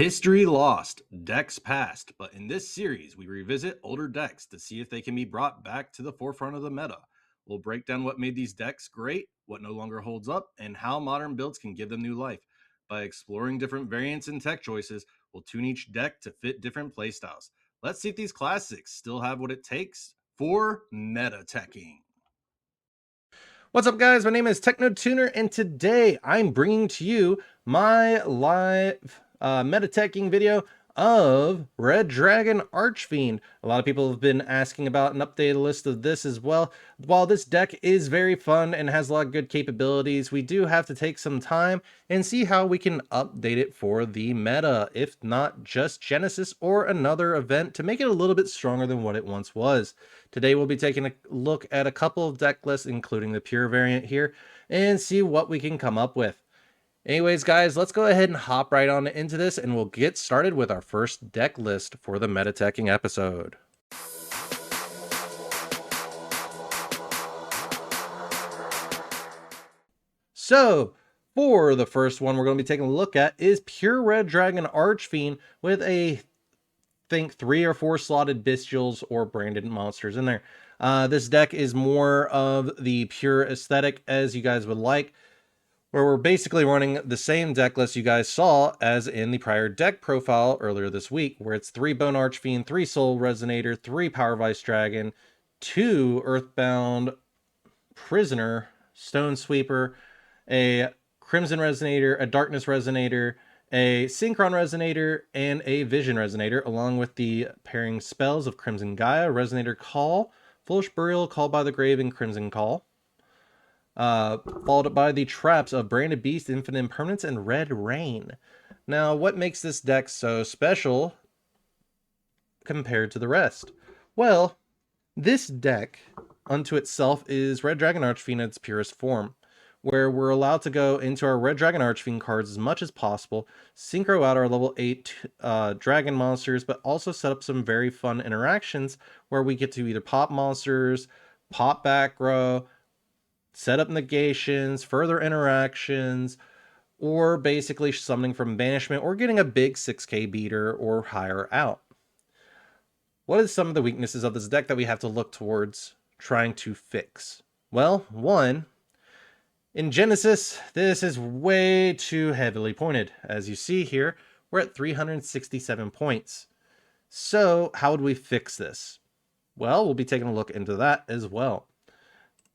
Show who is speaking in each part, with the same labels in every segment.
Speaker 1: History lost, decks past, but in this series, we revisit older decks to see if they can be brought back to the forefront of the meta. We'll break down what made these decks great, what no longer holds up, and how modern builds can give them new life. By exploring different variants and tech choices, we'll tune each deck to fit different playstyles. Let's see if these classics still have what it takes for meta teching. What's up, guys? My name is TechnoTuner, and today I'm bringing to you my live meta-teching video of Red Dragon Archfiend. A lot of people have been asking about an updated list of this as well. While this deck is very fun and has a lot of good capabilities, we do have to take some time and see how we can update it for the meta, if not just Genesis or another event, to make it a little bit stronger than what it once was. Today we'll be taking a look at a couple of deck lists, including the pure variant here, and see what we can come up with. Anyways, guys, let's go ahead and hop right on into this, and we'll get started with our first deck list for the meta-teching episode. So, for the first one we're going to be taking a look at is pure Red Dragon Archfiend with think 3 or 4 slotted bestials or branded monsters in there. This deck is more of the pure aesthetic as you guys would like, where we're basically running the same deck list you guys saw as in the prior deck profile earlier this week, where it's 3 Bone Archfiend, 3 Soul Resonator, 3 Power Vice Dragon, 2 Earthbound Prisoner, Stone Sweeper, a Crimson Resonator, a Darkness Resonator, a Synchron Resonator, and a Vision Resonator, along with the pairing spells of Crimson Gaia, Resonator Call, Foolish Burial, Call by the Grave, and Crimson Call. Followed up by the traps of Branded Beast, Infinite Impermanence, and Red Rain. Now, what makes this deck so special compared to the rest? Well, this deck unto itself is Red Dragon Archfiend in its purest form, where we're allowed to go into our Red Dragon Archfiend cards as much as possible, synchro out our level 8 dragon monsters, but also set up some very fun interactions where we get to either pop monsters, pop back row, set up negations, further interactions, or basically summoning from banishment or getting a big 6k beater or higher out. What is some of the weaknesses of this deck that we have to look towards trying to fix? Well, one, in Genesis, this is way too heavily pointed. As you see here, we're at 367 points. So how would we fix this? Well, we'll be taking a look into that as well.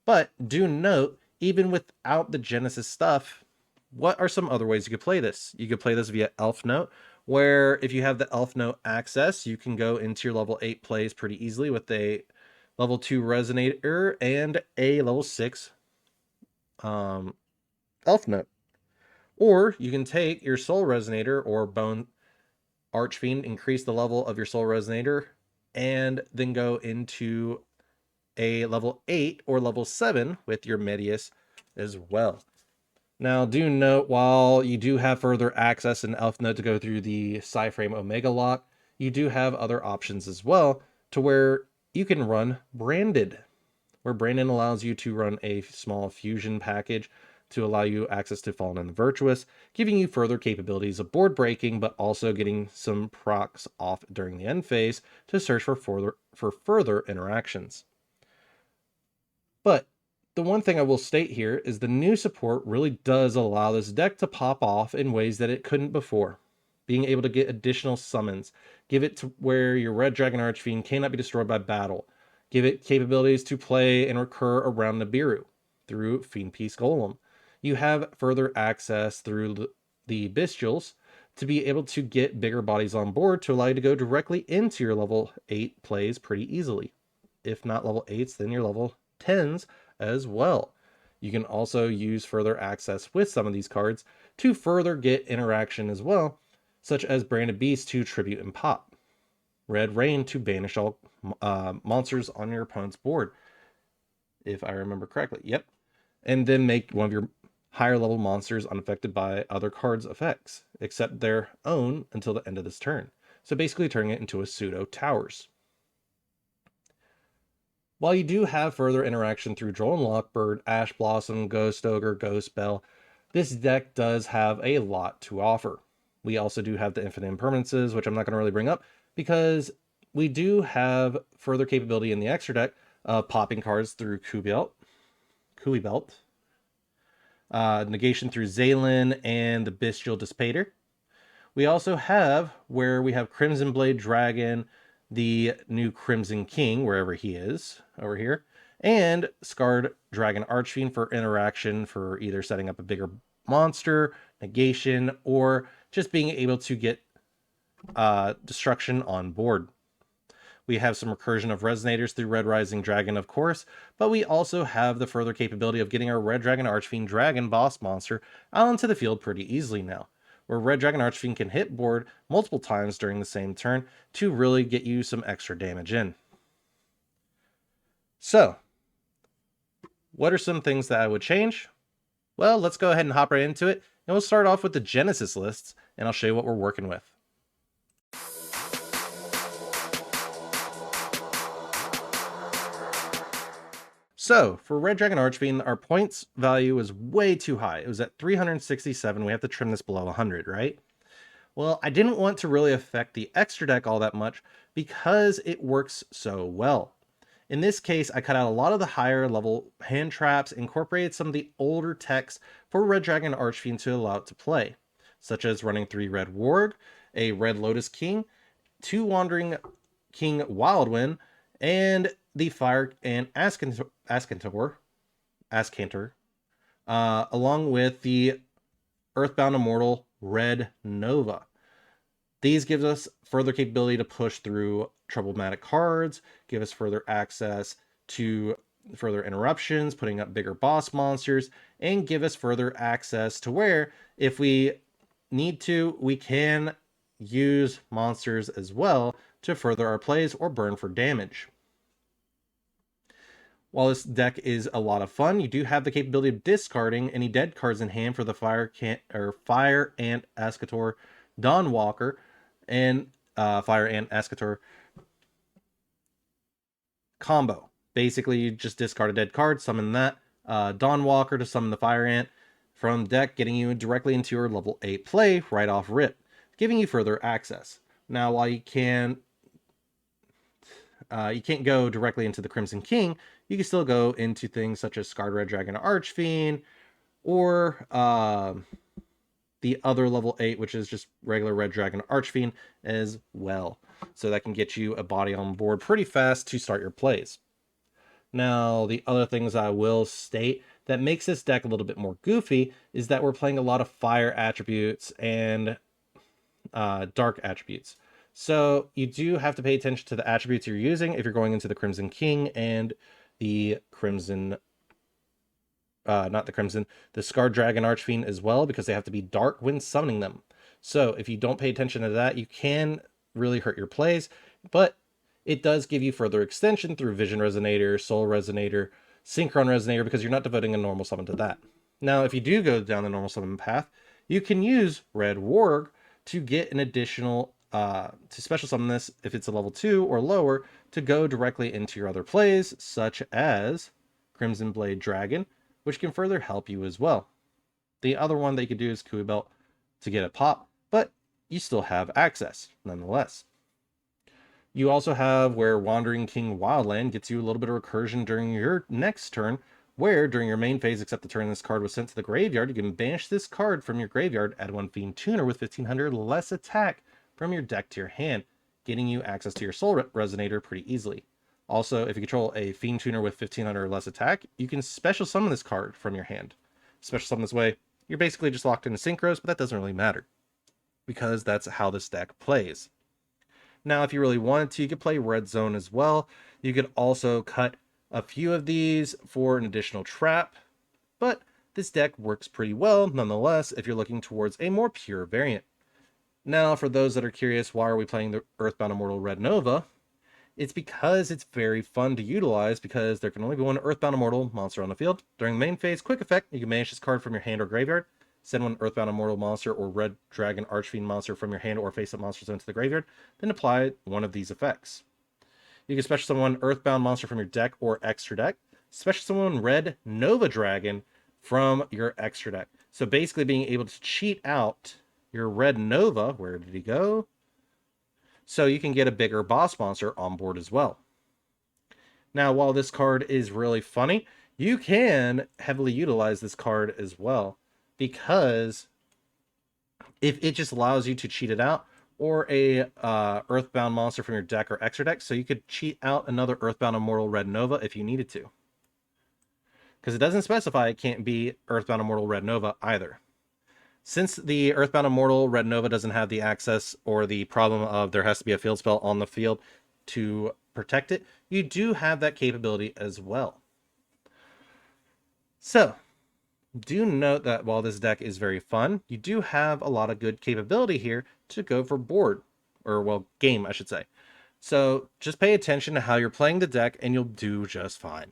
Speaker 1: But do note, even without the Genesis stuff, what are some other ways you could play this? You could play this via Elf Note, where if you have the Elf Note access, you can go into your level 8 plays pretty easily with a level 2 Resonator and a level 6 Elf Note. Or you can take your Soul Resonator or Bone Archfiend, increase the level of your Soul Resonator, and then go into a level 8 or level 7 with your Medius as well. Now, do note, while you do have further access in Elf Note to go through the Psyframe Omega lock, you do have other options as well, to where you can run Branded, where Branded allows you to run a small fusion package to allow you access to Fallen and the Virtuous, giving you further capabilities of board breaking, but also getting some procs off during the end phase to search for further interactions. But the one thing I will state here is the new support really does allow this deck to pop off in ways that it couldn't before. Being able to get additional summons, give it to where your Red Dragon Archfiend cannot be destroyed by battle, give it capabilities to play and recur around Nibiru through Fiend Peace Golem. You have further access through the Bestials to be able to get bigger bodies on board to allow you to go directly into your level 8 plays pretty easily. If not level 8s, then your level 10s as well. You can also use further access with some of these cards to further get interaction as well, such as Branded Beast to tribute and pop, Red Rain to banish all monsters on your opponent's board, if I remember correctly. Yep. And then make one of your higher level monsters unaffected by other cards' effects, except their own until the end of this turn. So basically turning it into a pseudo towers. While you do have further interaction through Droll and Lockbird, Ash Blossom, Ghost Ogre, Ghost Bell, this deck does have a lot to offer. We also do have the infinite impermanences, which I'm not going to really bring up because we do have further capability in the extra deck of popping cards through Kui Belt, negation through Zaylin and the Bestial Dissipator. We also have where we have Crimson Blade Dragon, the new Crimson King, wherever he is, over here, and Scarred Dragon Archfiend for interaction for either setting up a bigger monster, negation, or just being able to get destruction on board. We have some recursion of resonators through Red Rising Dragon, of course, but we also have the further capability of getting our Red Dragon Archfiend Dragon boss monster out onto the field pretty easily now, where Red Dragon Archfiend can hit board multiple times during the same turn to really get you some extra damage in. So, what are some things that I would change? Well, let's go ahead and hop right into it, and we'll start off with the Genesis lists, and I'll show you what we're working with. So, for Red Dragon Archfiend, our points value was way too high. It was at 367. We have to trim this below 100, right? Well, I didn't want to really affect the extra deck all that much because it works so well. In this case, I cut out a lot of the higher level hand traps, incorporated some of the older techs for Red Dragon Archfiend to allow it to play, such as running 3 Red Warg, a Red Lotus King, 2 Wandering King Wildwind, and the Fire and Ascantor, along with the Earthbound Immortal Red Nova. These gives us further capability to push through problematic cards, give us further access to further interruptions, putting up bigger boss monsters, and give us further access to where, if we need to, we can use monsters as well to further our plays or burn for damage. While this deck is a lot of fun, you do have the capability of discarding any dead cards in hand for the Fire and Ascator Dawnwalker and Fire and Ascator combo. Basically, you just discard a dead card, summon that Dawnwalker to summon the Fire Ant from deck, getting you directly into your level 8 play right off rip, giving you further access. Now, while you can't go directly into the Crimson King, you can still go into things such as Scarred Red Dragon Archfiend, or the other level 8, which is just regular Red Dragon Archfiend as well. So that can get you a body on board pretty fast to start your plays. Now, the other things I will state that makes this deck a little bit more goofy is that we're playing a lot of fire attributes and dark attributes. So you do have to pay attention to the attributes you're using if you're going into the Crimson King and the Crimson, the Scarred Dragon Archfiend as well, because they have to be dark when summoning them. So if you don't pay attention to that, you can really hurt your plays, but it does give you further extension through Vision Resonator, Soul Resonator, Synchron Resonator, because you're not devoting a normal summon to that. Now, if you do go down the normal summon path, you can use Red Warg to get an additional to special summon this if it's a level 2 or lower to go directly into your other plays, such as Crimson Blade Dragon, which can further help you as well. The other one that you could do is Kui Belt to get a pop, but you still have access nonetheless. You also have where Wandering King Wildland gets you a little bit of recursion during your next turn, where during your main phase, except the turn this card was sent to the graveyard, you can banish this card from your graveyard, add 1 Fiend Tuner with 1500 less attack from your deck to your hand, getting you access to your Soul Resonator pretty easily. Also, if you control a Fiend Tuner with 1500 less attack, you can special summon this card from your hand. Special summon this way, you're basically just locked into synchros, but that doesn't really matter, because that's how this deck plays. Now, if you really wanted to, you could play Red Zone as well. You could also cut a few of these for an additional trap, but this deck works pretty well nonetheless if you're looking towards a more pure variant. Now, for those that are curious, why are we playing the Earthbound Immortal Red Nova? It's because it's very fun to utilize, because there can only be one Earthbound Immortal monster on the field. During the main phase, quick effect, you can banish this card from your hand or graveyard, send one Earthbound Immortal monster or Red Dragon Archfiend monster from your hand or face-up monster zone to the graveyard, then apply one of these effects. You can special summon Earthbound monster from your deck or extra deck, special summon Red Nova Dragon from your extra deck. So basically being able to cheat out your Red Nova. Where did he go? So you can get a bigger boss monster on board as well. Now, while this card is really funny, you can heavily utilize this card as well, because if it just allows you to cheat it out, or a Earthbound monster from your deck or extra deck, so you could cheat out another Earthbound Immortal Red Nova if you needed to. Because it doesn't specify it can't be Earthbound Immortal Red Nova either. Since the Earthbound Immortal Red Nova doesn't have the access or the problem of there has to be a field spell on the field to protect it, you do have that capability as well. So, do note that while this deck is very fun, you do have a lot of good capability here to go for board, or well, game, I should say. So just pay attention to how you're playing the deck and you'll do just fine.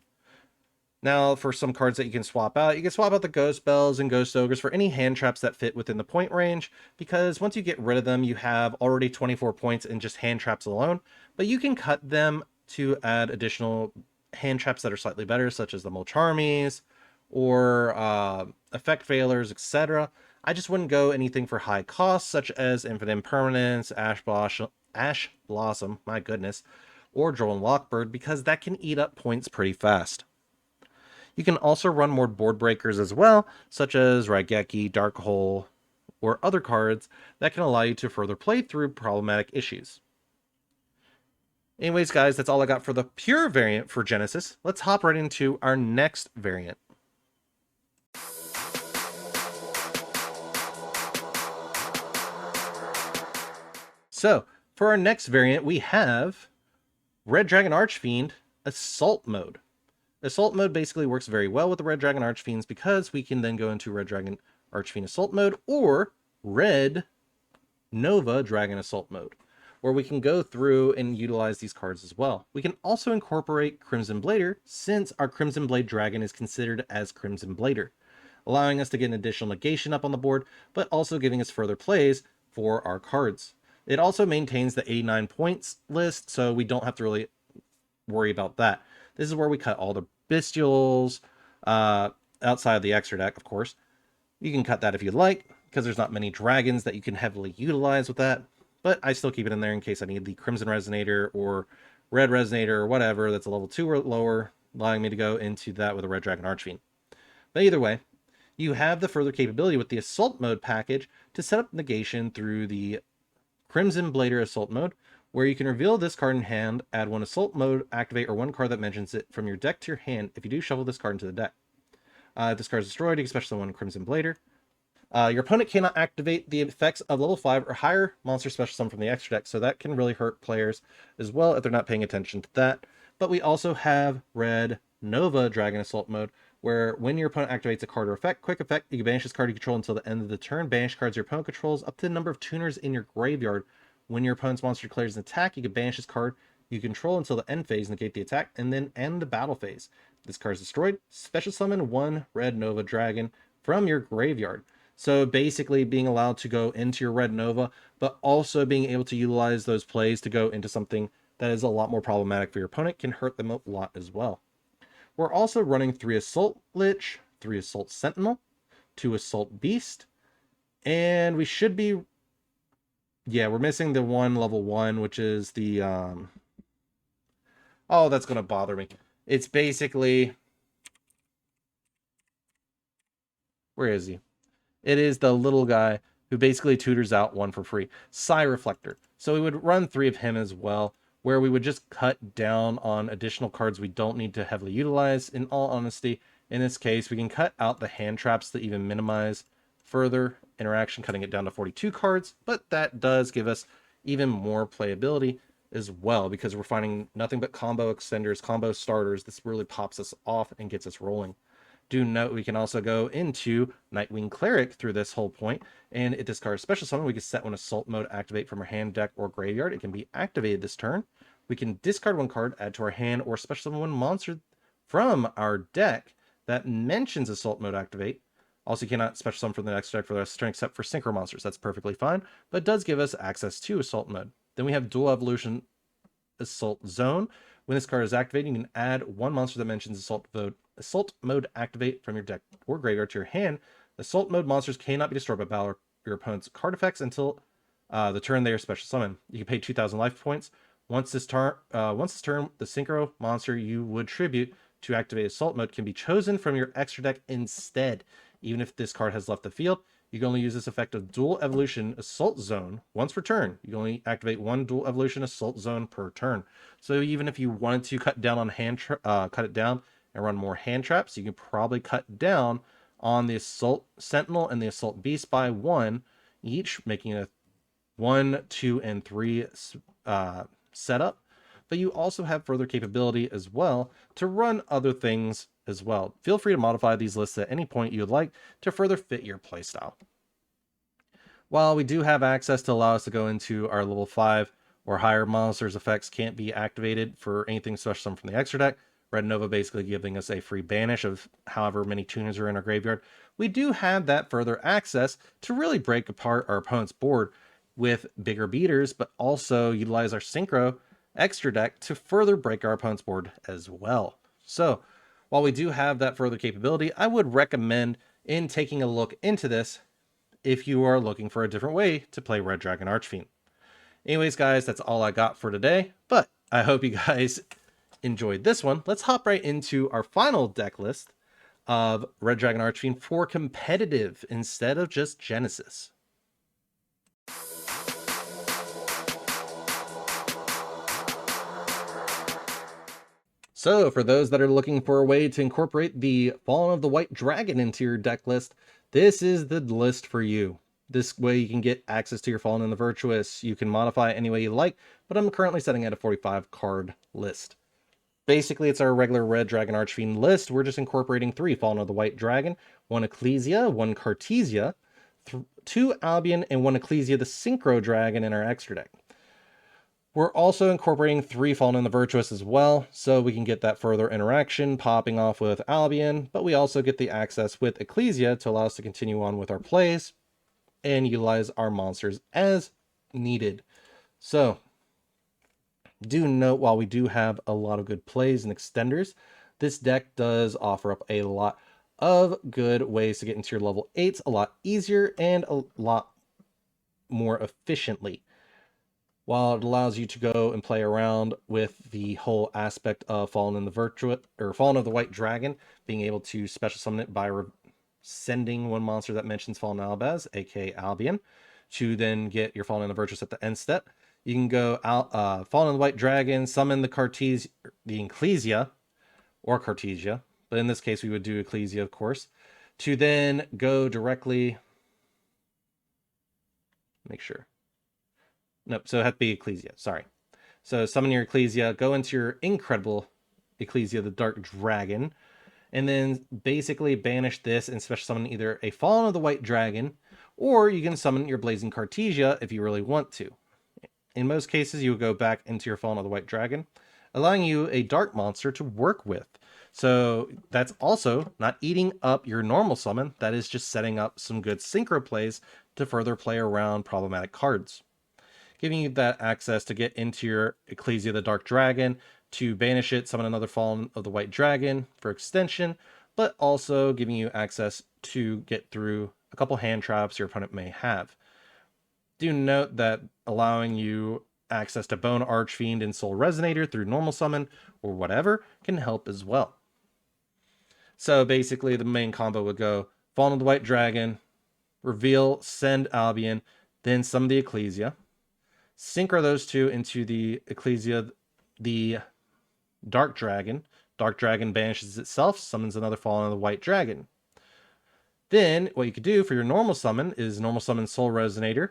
Speaker 1: Now, for some cards that you can swap out, you can swap out the Ghost Bells and Ghost Ogres for any hand traps that fit within the point range, because once you get rid of them, you have already 24 points in just hand traps alone, but you can cut them to add additional hand traps that are slightly better, such as the Molcharmies, or effect failures, etc. I just wouldn't go anything for high costs, such as Infinite Impermanence, Ash Blossom, my goodness, or Droll and Lockbird, because that can eat up points pretty fast. You can also run more board breakers as well, such as Raigeki, Dark Hole, or other cards that can allow you to further play through problematic issues. Anyways, guys, that's all I got for the pure variant for Genesis. Let's hop right into our next variant. So, for our next variant, we have Red Dragon Archfiend Assault Mode. Assault Mode basically works very well with the Red Dragon Archfiends because we can then go into Red Dragon Archfiend Assault Mode or Red Nova Dragon Assault Mode, where we can go through and utilize these cards as well. We can also incorporate Crimson Blader, since our Crimson Blade Dragon is considered as Crimson Blader, allowing us to get an additional negation up on the board, but also giving us further plays for our cards. It also maintains the 89 points list, so we don't have to really worry about that. This is where we cut all the bestials outside of the extra deck, of course. You can cut that if you'd like, because there's not many dragons that you can heavily utilize with that, but I still keep it in there in case I need the Crimson Resonator or Red Resonator or whatever that's a level 2 or lower, allowing me to go into that with a Red Dragon Archfiend. But either way, you have the further capability with the Assault Mode package to set up negation through the Crimson Blader Assault Mode, where you can reveal this card in hand, add one Assault Mode, activate, or one card that mentions it from your deck to your hand. If you do, shuffle this card into the deck. If this card is destroyed, you can special summon Crimson Blader. Your opponent cannot activate the effects of level 5 or higher monster special summon from the extra deck, so that can really hurt players as well if they're not paying attention to that. But we also have Red Nova Dragon Assault Mode, where when your opponent activates a card or effect, quick effect, you can banish this card you control until the end of the turn. Banish cards your opponent controls up to the number of tuners in your graveyard. When your opponent's monster declares an attack, you can banish this card you control until the end phase, negate the attack, and then end the battle phase. If this card is destroyed, special summon one Red Nova Dragon from your graveyard. So basically being allowed to go into your Red Nova, but also being able to utilize those plays to go into something that is a lot more problematic for your opponent, can hurt them a lot as well. We're also running 3 Assault Lich, 3 Assault Sentinel, 2 Assault Beast, and we should be... yeah, we're missing the one level 1, which is the... oh, that's going to bother me. It's basically... where is he? It is the little guy who basically tutors out 1 for free. Psy Reflector. So we would run 3 of him as well, where we would just cut down on additional cards we don't need to heavily utilize. In all honesty, in this case, we can cut out the hand traps to even minimize further interaction, cutting it down to 42 cards, but that does give us even more playability as well, because we're finding nothing but combo extenders, combo starters. This really pops us off and gets us rolling. Do note we can also go into Nightwing Cleric through this whole point, and it discards special summon. We can set one Assault Mode activate from our hand, deck, or graveyard. It can be activated this turn. We can discard 1 card, add to our hand, or special summon 1 monster from our deck that mentions Assault Mode activate. Also, you cannot special summon from the next deck for the rest of the turn except for Synchro monsters. That's perfectly fine, but it does give us access to Assault Mode. Then we have Dual Evolution Assault Zone. When this card is activated, you can add 1 monster that mentions Assault Mode activate from your deck or graveyard to your hand. Assault Mode monsters cannot be destroyed by battle or your opponent's card effects until the turn they are special summoned. You can pay 2,000 life points. Once this turn, the synchro monster you would tribute to activate assault mode can be chosen from your extra deck instead. Even if this card has left the field, you can only use this effect of dual evolution assault zone once per turn. You can only activate one dual evolution assault zone per turn. So even if you wanted to cut down on cut it down and run more hand traps, you can probably cut down on the assault sentinel and the assault beast by 1 each, making a 1, 2, and 3 setup. But you also have further capability as well to run other things as well. Feel free to modify these lists at any point you would like to further fit your playstyle. While we do have access to allow us to go into our level 5 or higher monsters, effects can't be activated for anything special summoned from the extra deck. Red Nova basically giving us a free banish of however many tuners are in our graveyard. We do have that further access to really break apart our opponent's board with bigger beaters, but also utilize our synchro extra deck to further break our opponent's board as well. So while we do have that further capability, I would recommend in taking a look into this if you are looking for a different way to play Red Dragon Archfiend. Anyways, guys, that's all I got for today, but I hope you guys enjoyed this one. Let's hop right into our final deck list of Red Dragon Archfiend for competitive instead of just Genesis. So for those that are looking for a way to incorporate the Fallen of the White Dragon into your deck list, this is the list for you. This way you can get access to your Fallen and the Virtuous. You can modify it any way you like, but I'm currently setting at a 45 card list. Basically, it's our regular Red Dragon Archfiend list. We're just incorporating 3 Fallen of the White Dragon, 1 Ecclesia, 1 Cartesia, 2 Albion, and 1 Ecclesia the Synchro Dragon in our extra deck. We're also incorporating 3 Fallen and the Virtuous as well, so we can get that further interaction popping off with Albion, but we also get the access with Ecclesia to allow us to continue on with our plays and utilize our monsters as needed. So do note, while we do have a lot of good plays and extenders, this deck does offer up a lot of good ways to get into your level 8s a lot easier and a lot more efficiently. While it allows you to go and play around with the whole aspect of Fallen in the Virtuous or Fallen of the White Dragon, being able to special summon it by sending one monster that mentions Fallen Albaz, aka Albion, to then get your Fallen in the Virtuous at the end step. You can go out, Fallen in the White Dragon, summon the Ecclesia, or Cartesia, but in this case we would do Ecclesia, of course, to then go directly, make sure. Nope, so it has to be Ecclesia, sorry. So summon your Ecclesia, go into your incredible Ecclesia, the Dark Dragon, and then basically banish this and special summon either a Fallen of the White Dragon, or you can summon your Blazing Cartesia if you really want to. In most cases, you will go back into your Fallen of the White Dragon, allowing you a dark monster to work with. So that's also not eating up your normal summon, that is just setting up some good synchro plays to further play around problematic cards, giving you that access to get into your Ecclesia the Dark Dragon, to banish it, summon another Fallen of the White Dragon for extension, but also giving you access to get through a couple hand traps your opponent may have. Do note that allowing you access to Bone Archfiend and Soul Resonator through normal summon or whatever can help as well. So basically the main combo would go Fallen of the White Dragon, reveal, send Albion, then summon the Ecclesia, synchro those two into the Ecclesia, the Dark Dragon. Dark Dragon banishes itself, summons another Fallen of the White Dragon. Then what you could do for your normal summon is normal summon Soul Resonator.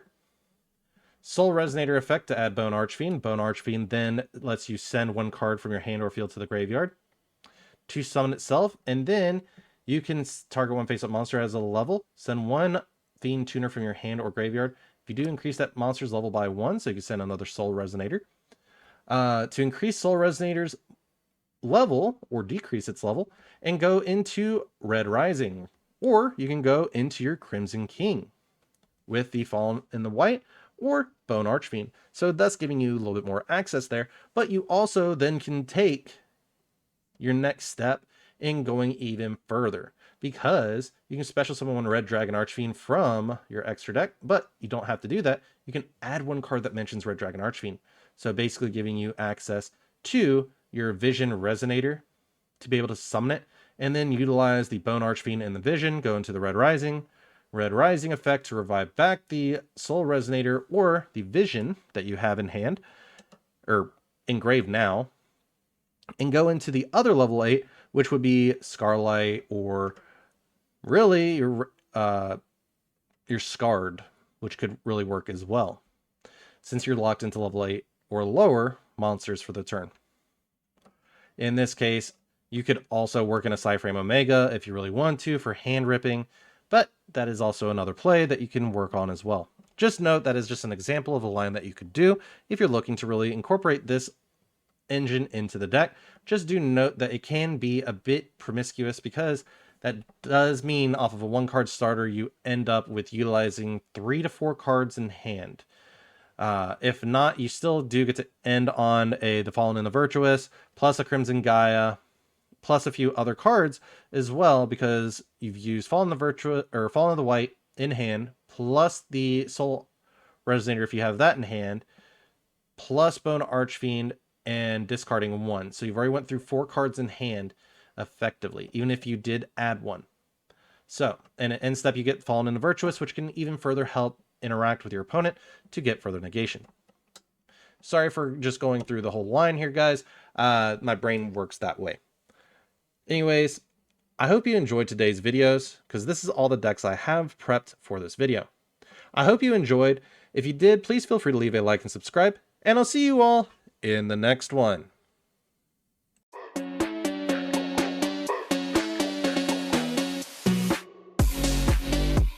Speaker 1: Soul Resonator effect to add Bone Archfiend. Bone Archfiend then lets you send 1 card from your hand or field to the graveyard to summon itself, and then you can target 1 face-up monster as a level, send 1 Fiend Tuner from your hand or graveyard. If you do, increase that monster's level by 1, so you can send another Soul Resonator. To increase Soul Resonator's level, or decrease its level, and go into Red Rising. Or you can go into your Crimson King with the Fallen in the White, or Bone Archfiend. So thus giving you a little bit more access there, but you also then can take your next step in going even further. because you can special summon one Red Dragon Archfiend from your extra deck, but you don't have to do that. You can add one card that mentions Red Dragon Archfiend. So basically giving you access to your Vision Resonator to be able to summon it, and then utilize the Bone Archfiend and the Vision, go into the Red Rising effect to revive back the Soul Resonator or the Vision that you have in hand, or engraved now, and go into the other level 8, which would be Scarlight, or really your Scarred, which could really work as well, since you're locked into level 8 or lower monsters for the turn. In this case, you could also work in a Cyframe Omega if you really want to for hand ripping, but that is also another play that you can work on as well. Just note that is just an example of a line that you could do if you're looking to really incorporate this engine into the deck. Just do note that it can be a bit promiscuous, because that does mean off of a 1-card starter, you end up with utilizing 3 to 4 cards in hand. If not, you still do get to end on the Fallen and the Virtuous, plus a Crimson Gaia, plus a few other cards as well, because you've used Fallen the Virtuous or Fallen of the White in hand, plus the Soul Resonator if you have that in hand, plus Bone Archfiend, and discarding 1. So you've already went through 4 cards in hand effectively, even if you did add 1. So, and at end step you get Fallen and the Virtuous, which can even further help interact with your opponent to get further negation. Sorry for just going through the whole line here, guys. My brain works that way. Anyways, I hope you enjoyed today's videos, because this is all the decks I have prepped for this video. I hope you enjoyed. If you did, please feel free to leave a like and subscribe, and I'll see you all in the next one.